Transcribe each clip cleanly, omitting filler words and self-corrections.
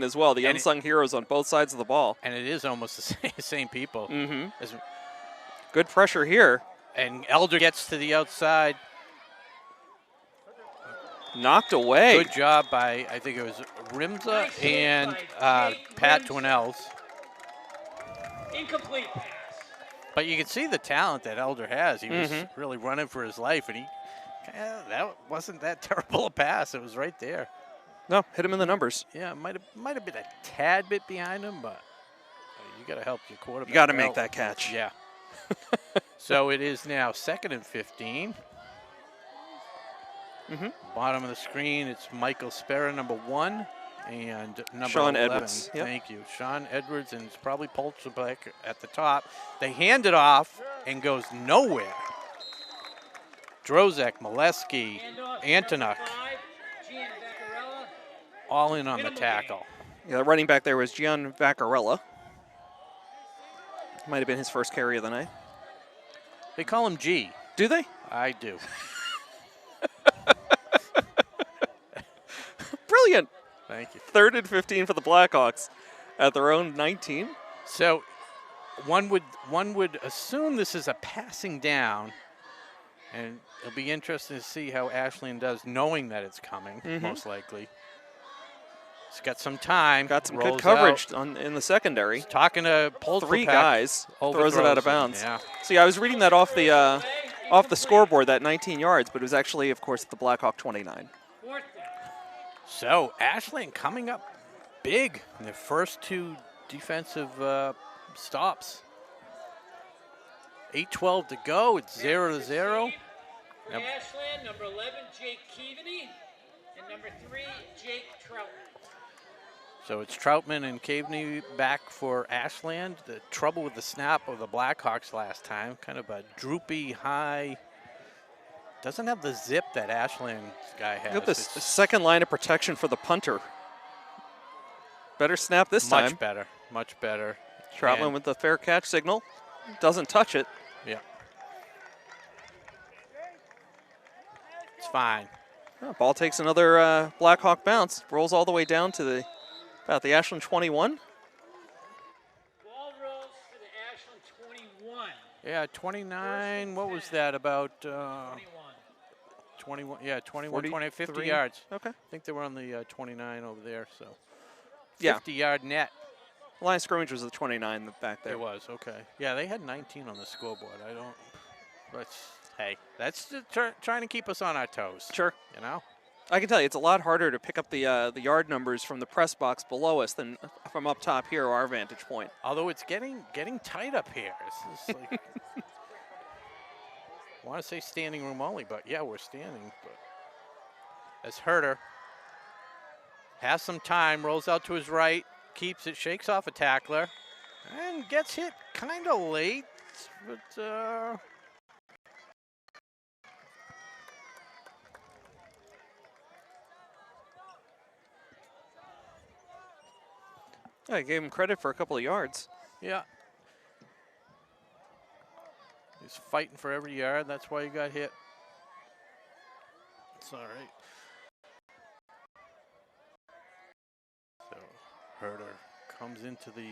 as well. The unsung heroes on both sides of the ball. And it is almost the same people. Mm-hmm. Good pressure here. And Elder gets to the outside. Knocked away. Good job by, I think it was Rimza and Pat Dwinells. Incomplete pass. But you can see the talent that Elder has. He was really running for his life, and that wasn't that terrible a pass. It was right there. No, hit him in the numbers. Yeah, it might have been a tad bit behind him, but you got to help your quarterback. You got to make that catch. Yeah. So it is now 2nd and 15. Bottom of the screen, it's Michael Sparrow, number 1, and number Sean 11. Edwards. Yep. Thank you. Sean Edwards, and it's probably Polchak at the top. They hand it off and goes nowhere. Drozek, Molesky, Antonuk, all in on the tackle. Yeah, the running back there was Gian Vaccarella. Might have been his first carry of the night. They call him G. Do they? I do. Brilliant. Thank you. 3rd and 15 for the Blackhawks at their own 19. So one would assume this is a passing down, and it'll be interesting to see how Ashland does, knowing that it's coming, most likely. He's got some time. Got some good coverage in the secondary. He's talking to Polchak. 3 guys. Throws it out of bounds. Yeah. See, I was reading that off the scoreboard, that 19 yards, but it was actually, of course, the Blackhawk 29. So Ashland coming up big in their first 2 defensive stops. 8:12 to go. It's 0-0. Ashland, number 11, Jake Keaveney, and number 3, Jake Troutman. So it's Troutman and Keaveney back for Ashland. The trouble with the snap of the Blackhawks last time, kind of a droopy high. Doesn't have the zip that Ashland guy has. Look at this second line of protection for the punter. Better snap this time. Much better, much better. Troutman with the fair catch signal. Doesn't touch it. Yeah. It's fine. Oh, ball takes another Blackhawk bounce. Rolls all the way down to about the Ashland 21. Ball rolls for the Ashland 21. Yeah, 29. What was that about? 21. Yeah, 21, 20, 50 yards. Okay. I think they were on the 29 over there. So 50-yard net. Line of scrimmage was the 29 back there. It was, okay. Yeah, they had 19 on the scoreboard. That's trying to keep us on our toes. Sure. You know? I can tell you, it's a lot harder to pick up the yard numbers from the press box below us than from up top here, our vantage point. Although it's getting tight up here. This is like, I want to say standing room only, but yeah, we're standing. But as Herter has some time, rolls out to his right, keeps it, shakes off a tackler, and gets hit kind of late, but I gave him credit for a couple of yards. yeah. He's fighting for every yard. That's why he got hit. It's all right. So Herter comes into the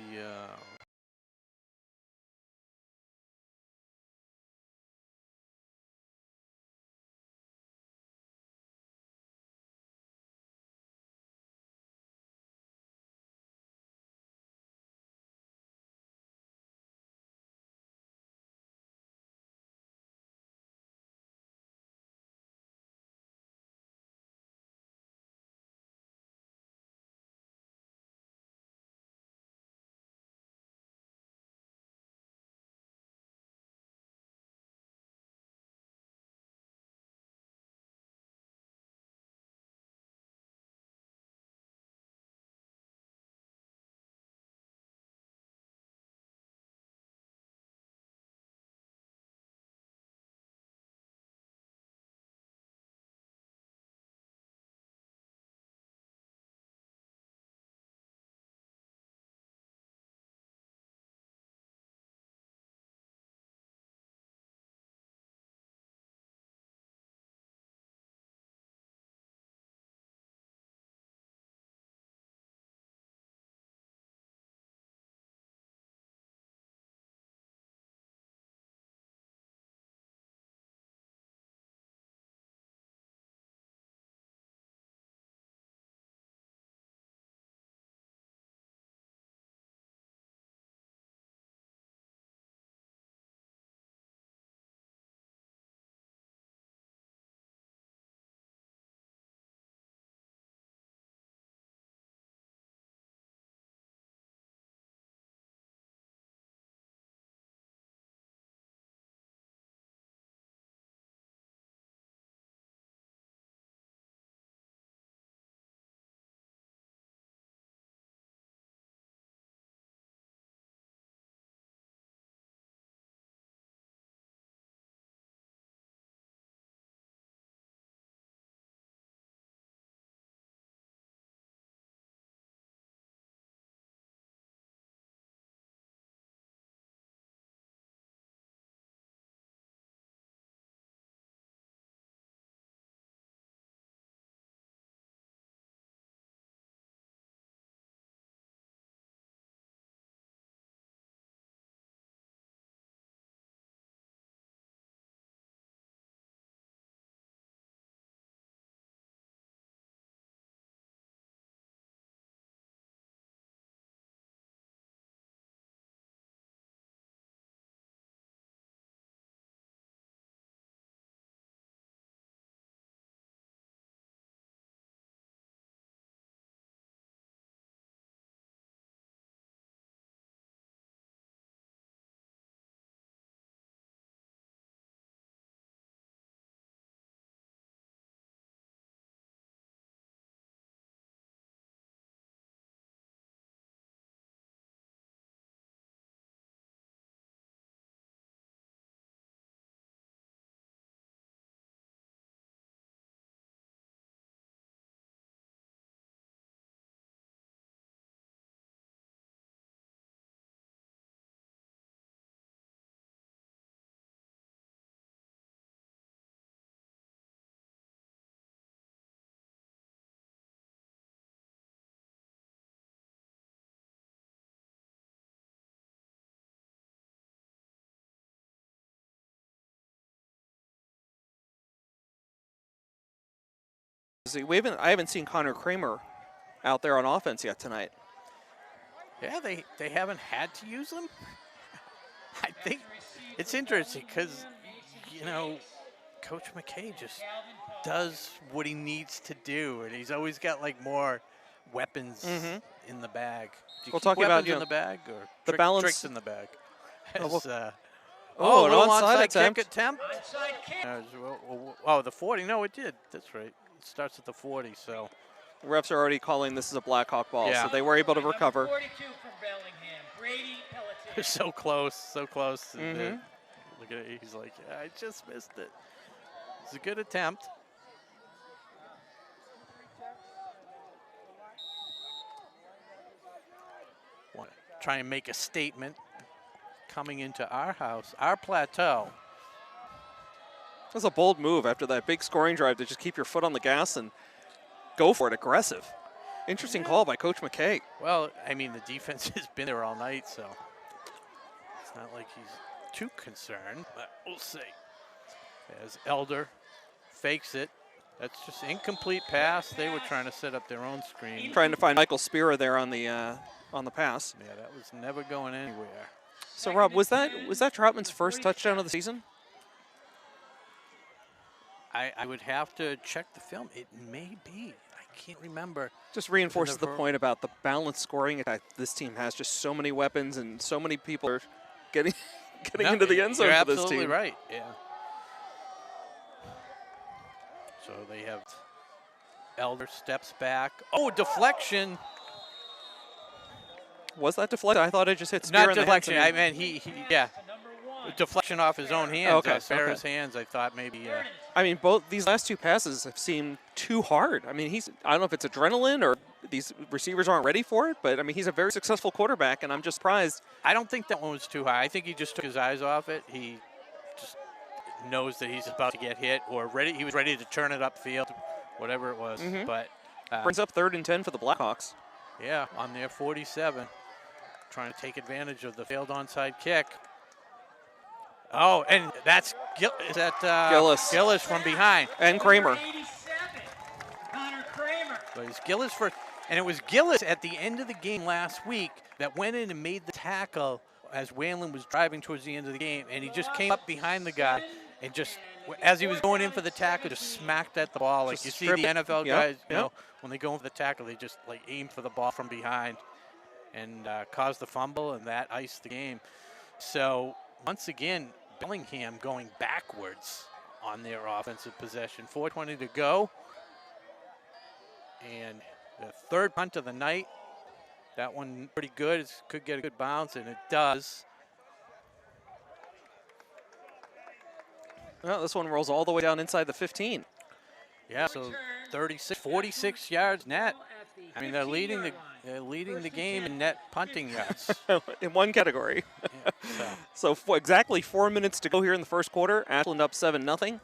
See, I haven't seen Connor Kramer out there on offense yet tonight. Yeah, they haven't had to use them. I think it's interesting because, you know, Coach McKay just does what he needs to do, and he's always got like more weapons in the bag. Do you We'll keep talk about, weapons in the bag or the balance tricks in the bag? Oh, As, an little onside onside kick attempt. Onside kick. Oh, the 40. No, it did. That's right. It starts at the 40. So Refs are already calling this as a Blackhawk ball, Yeah. so they were able to Number recover. 42 from Bellingham, Brady Pelletier. so close, so close. Mhm. Look at it. He's like, I just missed it. It's a good attempt. Want to try and make a statement coming into our house, our plateau. That's a bold move after that big scoring drive to just keep your foot on the gas and go for it, aggressive. Interesting call by Coach McKay. Well, I mean, the defense has been there all night, so it's not like he's too concerned, but we'll see. As Elder fakes it, that's just incomplete pass. They were trying to set up their own screen. Trying to find Michael Spira there on the pass. Yeah, that was never going anywhere. So Rob, was that Troutman's first touchdown of the season? I would have to check the film. It may be. I can't remember. Just reinforces the point about the balanced scoring attack this team has. Just so many weapons and so many people are getting into the end zone You're for this absolutely team. right. Yeah. So they have Elder steps back. Oh, deflection. Was that deflection? I thought it just hit Spira Not in the deflection. head. I meant yeah. Deflection off his own hands. Okay, Spira's hands. I thought maybe. I mean, both these last two passes have seemed too hard. I mean, I don't know if it's adrenaline or these receivers aren't ready for it, but I mean, he's a very successful quarterback, and I'm just surprised. I don't think that one was too high. I think he just took his eyes off it. He just knows that he's about to get hit or ready. He was ready to turn it upfield, whatever it was. But Brings up 3rd and 10 for the Blackhawks. yeah, on their 47, trying to take advantage of the failed onside kick. Oh, and that's Gillis from behind. And Kramer. 87, Connor Kramer. But it's Gillis and it was Gillis at the end of the game last week that went in and made the tackle as Whalen was driving towards the end of the game, and he just came up behind the guy and just, as he was going in for the tackle, just smacked at the ball. Like you see the NFL guys, you know, when they go in for the tackle, they just like aim for the ball from behind and cause the fumble, and that iced the game. So once again, Bellingham going backwards on their offensive possession. 4:20 to go. And the third punt of the night. That one pretty good. It could get a good bounce, and it does. Well, this one rolls all the way down inside the 15. Yeah, so 46 yards net. I mean, they're leading the game in net punting yards. In one category. Yeah, So exactly 4 minutes to go here in the first quarter. Ashland up 7-0.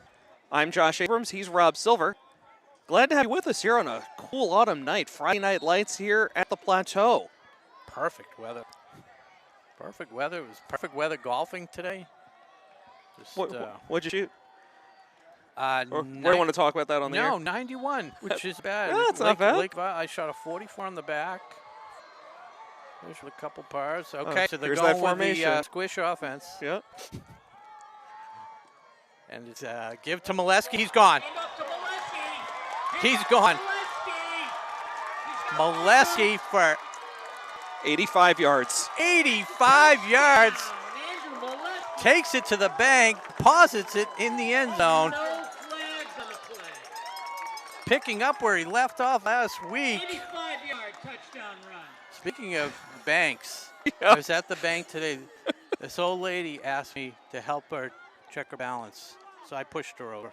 I'm Josh Abrams. He's Rob Silver. Glad to have you with us here on a cool autumn night. Friday night lights here at the Plateau. perfect weather. Perfect weather. It was perfect weather golfing today. Just, What'd you shoot? Or we nine- don't want to talk about that on the air. No, 91, which is bad. Yeah, it's not bad. I shot a 44 on the back. There's a couple pars. Okay, so they're here's going that with formation. the squish offense. Yep. And it's give to Molesky. He's gone. Came up to Molesky. He's gone. Molesky for 85 yards. 85 yards. Andrew Molesky. Takes it to the bank, posits it in the end zone, No flags on the play. picking up where he left off last week. 85-yard touchdown run. Speaking of banks, Yeah. I was at the bank today. This old lady asked me to help her check her balance, so I pushed her over.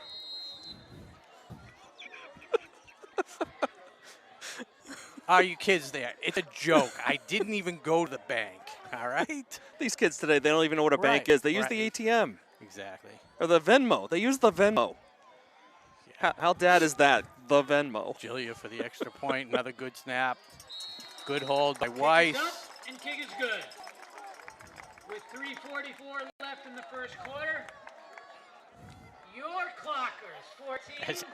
Are you kids there? It's a joke. I didn't even go to the bank, all right? These kids today, they don't even know what a bank Right, is. They use the right. ATM Exactly. or the Venmo. They use the Venmo. How dad is that? The Venmo. Julia for the extra point. Another good snap. Good hold by Kick Weiss. is up and kick is good. With 3:44 left in the first quarter, your Clockers 14. As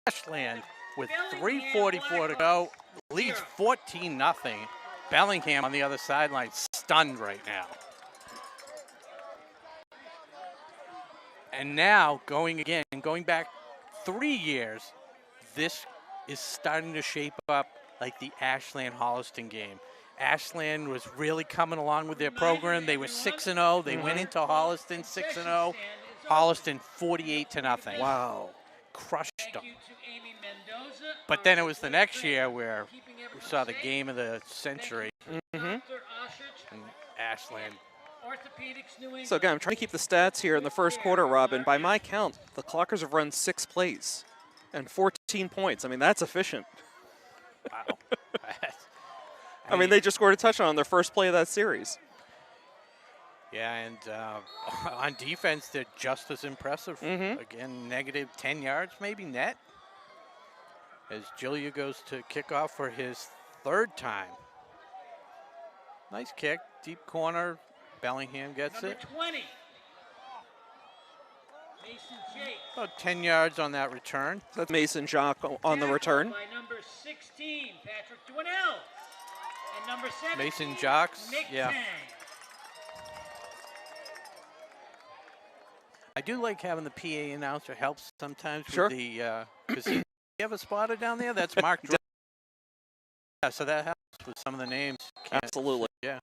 Ashland with 3:44 to go. Leads 14-0. Bellingham on the other sideline, stunned right now. And now going back 3 years, this is starting to shape up like the Ashland-Holliston game. Ashland was really coming along with their program. They were 6-0. They went into Holliston 6-0. Holliston 48-0. Wow. Crushed them. But then it was the next year where we saw the game of the century. And Ashland. So again, I'm trying to keep the stats here in the first quarter, Robin. By my count, the Clockers have run 6 plays and 14 points. I mean, that's efficient. Wow. I mean, they just scored a touchdown on their first play of that series. Yeah, and on defense, they're just as impressive. Again, negative 10 yards maybe net. As Julia goes to kick off for his 3rd time. Nice kick, deep corner. Bellingham gets Number it. 20. Mason Jake. About 10 yards on that return. That's Mason Jock on the return. By number 16, Patrick Dwinell. And number 17, Mason Jocks, Nick yeah. Tang. I do like having the PA announcer help sometimes Sure. with the, because you have a spotter down there? That's Mark. Yeah, so that helps with some of the names. Absolutely. Yeah.